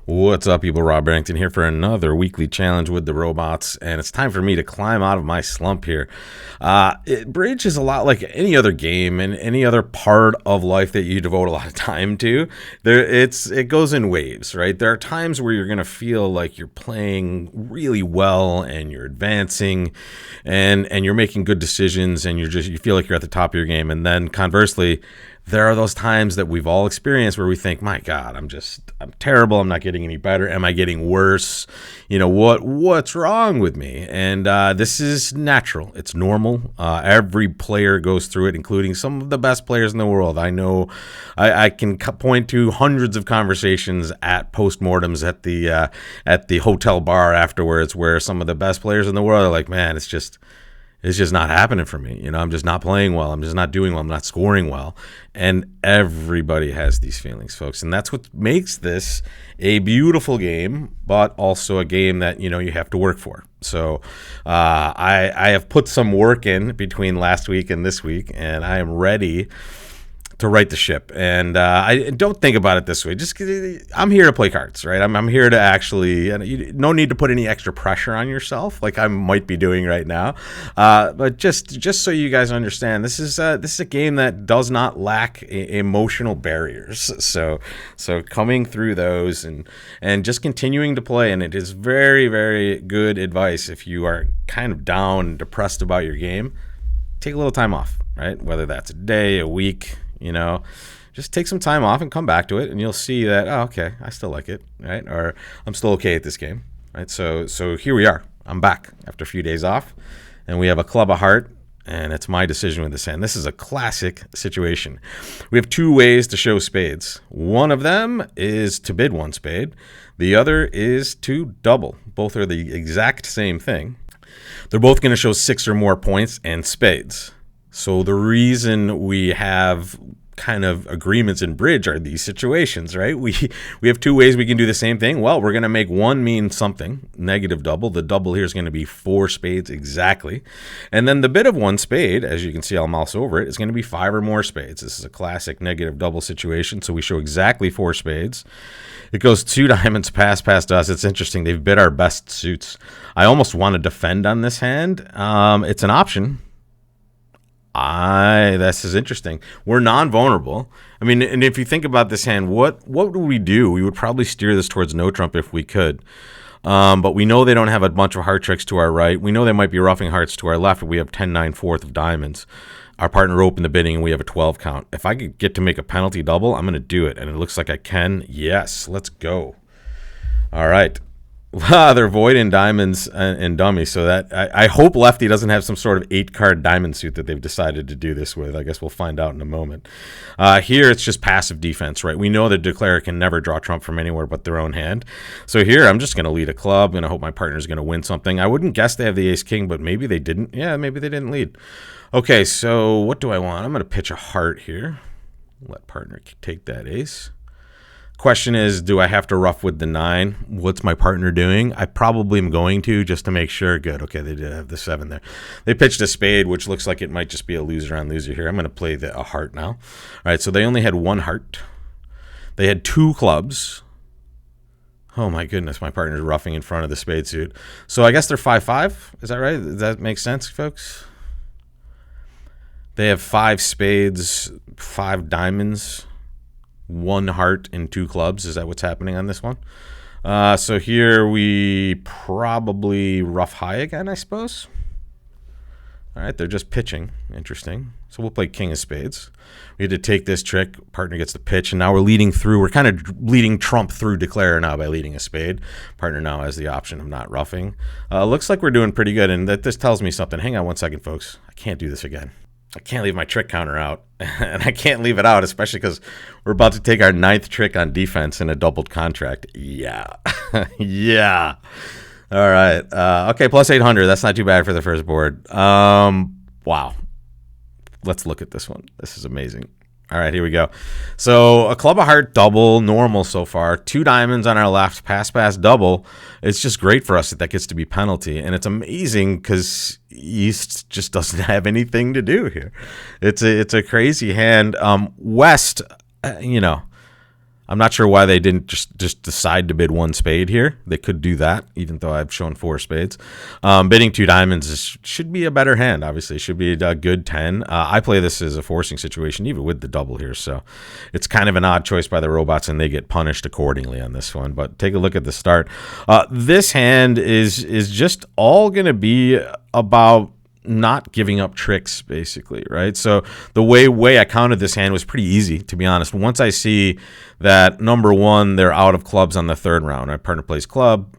What's up, people? Rob Barrington here for another weekly challenge with the robots, and it's time for me to climb out of my slump here. Bridge is a lot like any other game and any other part of life that you devote a lot of time to. It goes in waves, right? There are times where you're going to feel like you're playing really well and you're advancing, and you're making good decisions, and you feel like you're at the top of your game. And then conversely, there are those times that we've all experienced where we think, my God, I'm terrible. I'm not getting any better. Am I getting worse? What's wrong with me? And this is natural. It's normal. Every player goes through it, including some of the best players in the world. I know I can point to hundreds of conversations at postmortems at the hotel bar afterwards where some of the best players in the world are like, man, it's just not happening for me. I'm just not playing well. I'm just not doing well. I'm not scoring well. And everybody has these feelings, folks. And that's what makes this a beautiful game, but also a game that, you have to work for. So I have put some work in between last week and this week, and I am ready to right the ship. And I don't think about it this way. Just 'cause I'm here to play cards, right? I'm here to actually, no need to put any extra pressure on yourself like I might be doing right now. But just so you guys understand, this is a game that does not lack emotional barriers. So coming through those and just continuing to play, and it is very, very good advice if you are kind of down and depressed about your game. Take a little time off, right? Whether that's a day, a week, just take some time off and come back to it, and you'll see that, oh, okay, I still like it, right? Or I'm still okay at this game, right? So here we are. I'm back after a few days off, and we have a club of heart, and it's my decision with this hand. This is a classic situation. We have two ways to show spades. One of them is to bid one spade. The other is to double. Both are the exact same thing. They're both going to show 6 or more points and spades. So the reason we have kind of agreements in bridge are these situations, right? We have two ways we can do the same thing. Well, we're going to make one mean something, negative double. The double here is going to be 4 spades exactly. And then the bid of one spade, as you can see, I'll mouse over it, is going to be 5 or more spades. This is a classic negative double situation. So we show exactly 4 spades. It goes 2 diamonds past us. It's interesting. They've bid our best suits. I almost want to defend on this hand. It's an option. This is interesting. We're non-vulnerable. I mean, and if you think about this hand, what would we do? We would probably steer this towards no trump if we could. But we know they don't have a bunch of heart tricks to our right. We know they might be roughing hearts to our left. We have 10-9 fourth of diamonds. Our partner opened the bidding, and we have a 12 count. If I could get to make a penalty double, I'm going to do it. And it looks like I can. Yes, let's go. All right. They're void in diamonds and dummies, so that I hope lefty doesn't have some sort of 8-card diamond suit that they've decided to do this with. I guess we'll find out in a moment. Here it's just passive defense, right? We know the declarer can never draw trump from anywhere but their own hand. So here I'm just going to lead a club, and I hope my partner's going to win something. I wouldn't guess they have the ace-king, but maybe they didn't. Yeah, maybe they didn't lead. Okay, so what do I want? I'm going to pitch a heart here. Let partner take that ace. Question is, do I have to rough with the 9? What's my partner doing? I probably am going to, just to make sure. Good. Okay, they did have the 7 there. They pitched a spade, which looks like it might just be a loser on loser here. I'm going to play a heart now. All right, so they only had 1 heart. They had 2 clubs. Oh, my goodness, my partner's roughing in front of the spade suit. So I guess they're 5-5. Is that right? Does that make sense, folks? They have 5 spades, 5 diamonds, 1 heart and 2 clubs. Is that what's happening on this one? So here we probably rough high again, I suppose. All right, they're just pitching. Interesting. So we'll play king of spades. We had to take this trick. Partner gets the pitch, and now we're leading through. We're kind of leading trump through declarer now by leading a spade. Partner now has the option of not roughing. Looks like we're doing pretty good, and this tells me something. Hang on one second, folks. I can't do this again. I can't leave my trick counter out, and I can't leave it out, especially because we're about to take our 9th trick on defense in a doubled contract. Yeah. Yeah. All right. Okay, plus 800. That's not too bad for the first board. Wow. Let's look at this one. This is amazing. All right, here we go. So a club of heart double, normal so far. 2 diamonds on our left, pass, double. It's just great for us that gets to be penalty. And it's amazing because East just doesn't have anything to do here. It's a crazy hand. West, I'm not sure why they didn't just decide to bid 1 spade here. They could do that, even though I've shown 4 spades. Bidding 2 diamonds should be a better hand, obviously. Should be a good 10. I play this as a forcing situation, even with the double here. So it's kind of an odd choice by the robots, and they get punished accordingly on this one. But take a look at the start. This hand is just all going to be about not giving up tricks, basically, right? So the way I counted this hand was pretty easy, to be honest. Once I see that, number one, they're out of clubs on the 3rd round. My partner plays club,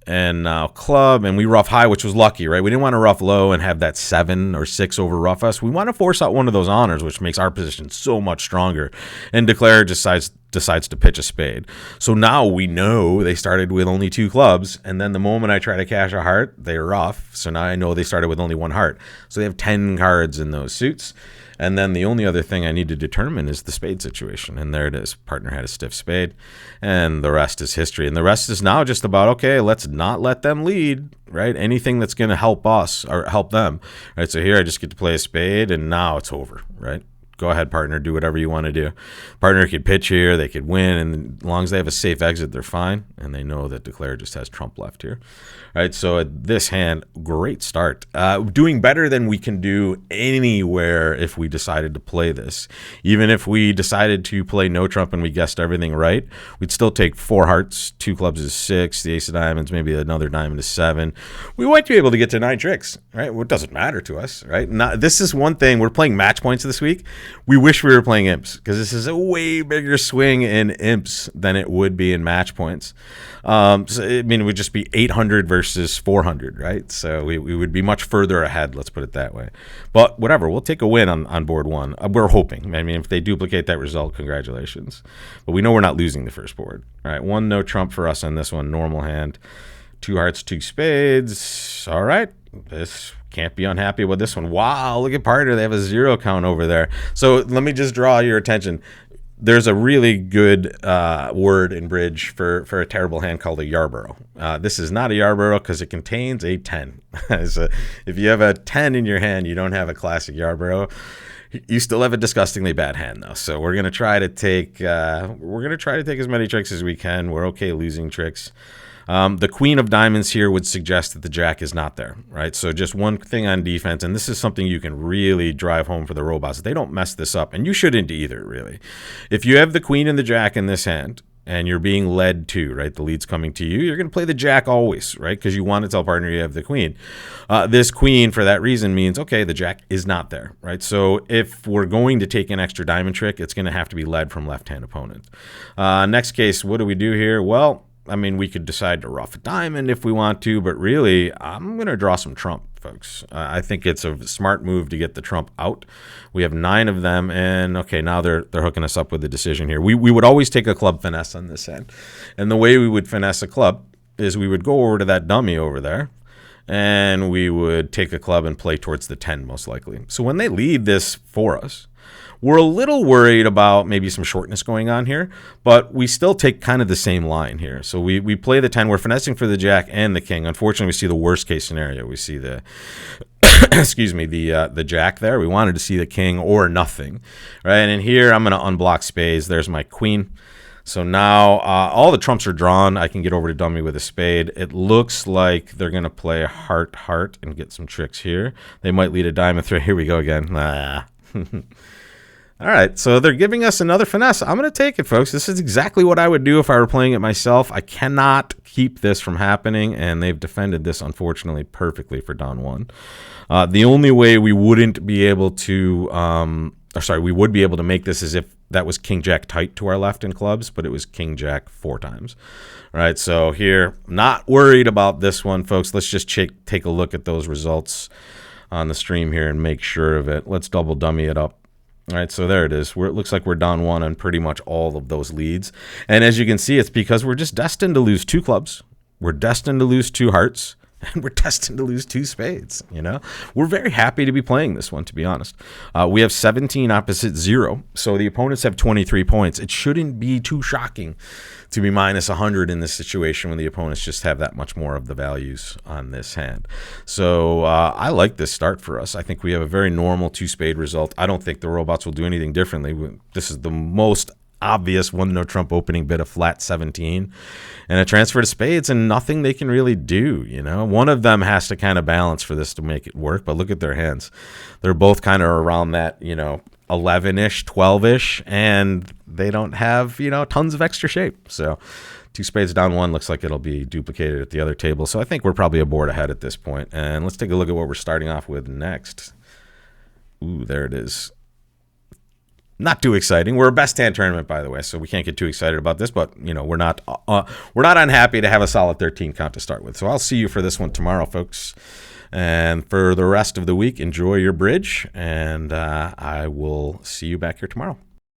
and now club, and we rough high, which was lucky, right? We didn't want to rough low and have that 7 or 6 over rough us. We want to force out one of those honors, which makes our position so much stronger. And Declare decides to pitch a spade. So now we know they started with only 2 clubs, and then the moment I try to cash a heart, they're rough. So now I know they started with only 1 heart. So they have 10 cards in those suits. And then the only other thing I need to determine is the spade situation. And there it is. Partner had a stiff spade, and the rest is history. And the rest is now just about, okay, let's not let them lead, right? Anything that's going to help us or help them, right? So here I just get to play a spade, and now it's over, right? Go ahead, partner. Do whatever you want to do. Partner could pitch here. They could win. And as long as they have a safe exit, they're fine. And they know that Declare just has trump left here. All right, so at this hand, great start. Doing better than we can do anywhere if we decided to play this. Even if we decided to play no trump and we guessed everything right, we'd still take 4 hearts, 2 clubs is 6, the ace of diamonds, maybe another diamond is 7. We might be able to get to 9 tricks, right? Well, it doesn't matter to us, right? This is one thing. We're playing match points this week. We wish we were playing imps, because this is a way bigger swing in imps than it would be in match points. So, I mean, it would just be 800 versus 400, right? So we would be much further ahead, let's put it that way. But whatever, we'll take a win on board 1. We're hoping. I mean, if they duplicate that result, congratulations. But we know we're not losing the first board. All right, 1 no trump for us on this one, normal hand. 2 hearts, 2 spades. All right, this can't be unhappy with this one. Wow, look at partner. They have a 0 count over there. So let me just draw your attention. There's a really good word in bridge for a terrible hand called a Yarborough. This is not a Yarborough because it contains a 10. So if you have a 10 in your hand, you don't have a classic Yarborough. You still have a disgustingly bad hand, though. So we're gonna try to take as many tricks as we can. We're okay losing tricks. The queen of diamonds here would suggest that the jack is not there, right? So just one thing on defense, and this is something you can really drive home for the robots. They don't mess this up, and you shouldn't either, really. If you have the queen and the jack in this hand, and you're being led to, right, the lead's coming to you, you're going to play the jack always, right, because you want to tell partner you have the queen. This queen, for that reason, means, okay, the jack is not there, right? So if we're going to take an extra diamond trick, it's going to have to be led from left-hand opponent. Next case, what do we do here? Well, I mean, we could decide to rough a diamond if we want to, but really, I'm going to draw some trump, folks. I think it's a smart move to get the trump out. We have 9 of them, and okay, now they're hooking us up with the decision here. We would always take a club finesse on this end, and the way we would finesse a club is we would go over to that dummy over there, and we would take a club and play towards the 10, most likely. So when they lead this for us, we're a little worried about maybe some shortness going on here, but we still take kind of the same line here. So we play the 10. We're finessing for the jack and the king. Unfortunately, we see the worst case scenario. We see the excuse me, the jack there. We wanted to see the king or nothing, right? And here I'm going to unblock spades. There's my queen. So now all the trumps are drawn. I can get over to dummy with a spade. It looks like they're going to play heart, heart, and get some tricks here. They might lead a diamond through. Here we go again. All right, so they're giving us another finesse. I'm going to take it, folks. This is exactly what I would do if I were playing it myself. I cannot keep this from happening, and they've defended this, unfortunately, perfectly for Don 1. The only way we wouldn't be able to, we would be able to make this is if that was King Jack tight to our left in clubs, but it was King Jack 4 times. All right, so here, not worried about this one, folks. Let's just take a look at those results on the stream here and make sure of it. Let's double dummy it up. All right, so there it is. It looks like we're down 1 on pretty much all of those leads. And as you can see, it's because we're just destined to lose 2 clubs. We're destined to lose 2 hearts. And we're destined to lose 2 spades, you know? We're very happy to be playing this one, to be honest. We have 17 opposite 0, so the opponents have 23 points. It shouldn't be too shocking to be minus 100 in this situation when the opponents just have that much more of the values on this hand. So I like this start for us. I think we have a very normal 2-spade result. I don't think the robots will do anything differently. This is the most obvious one no trump opening bid of flat 17 and a transfer to spades and nothing they can really do. One of them has to kind of balance for this to make it work, but look at their hands. They're both kind of around that 11-ish 12-ish, and they don't have tons of extra shape. So two spades down one looks like it'll be duplicated at the other table. So I think we're probably a board ahead at this point. And let's take a look at what we're starting off with next. Ooh, there it is. Not too exciting. We're a best hand tournament, by the way, so we can't get too excited about this. But we're not unhappy to have a solid 13 count to start with. So I'll see you for this one tomorrow, folks. And for the rest of the week, enjoy your bridge, and I will see you back here tomorrow.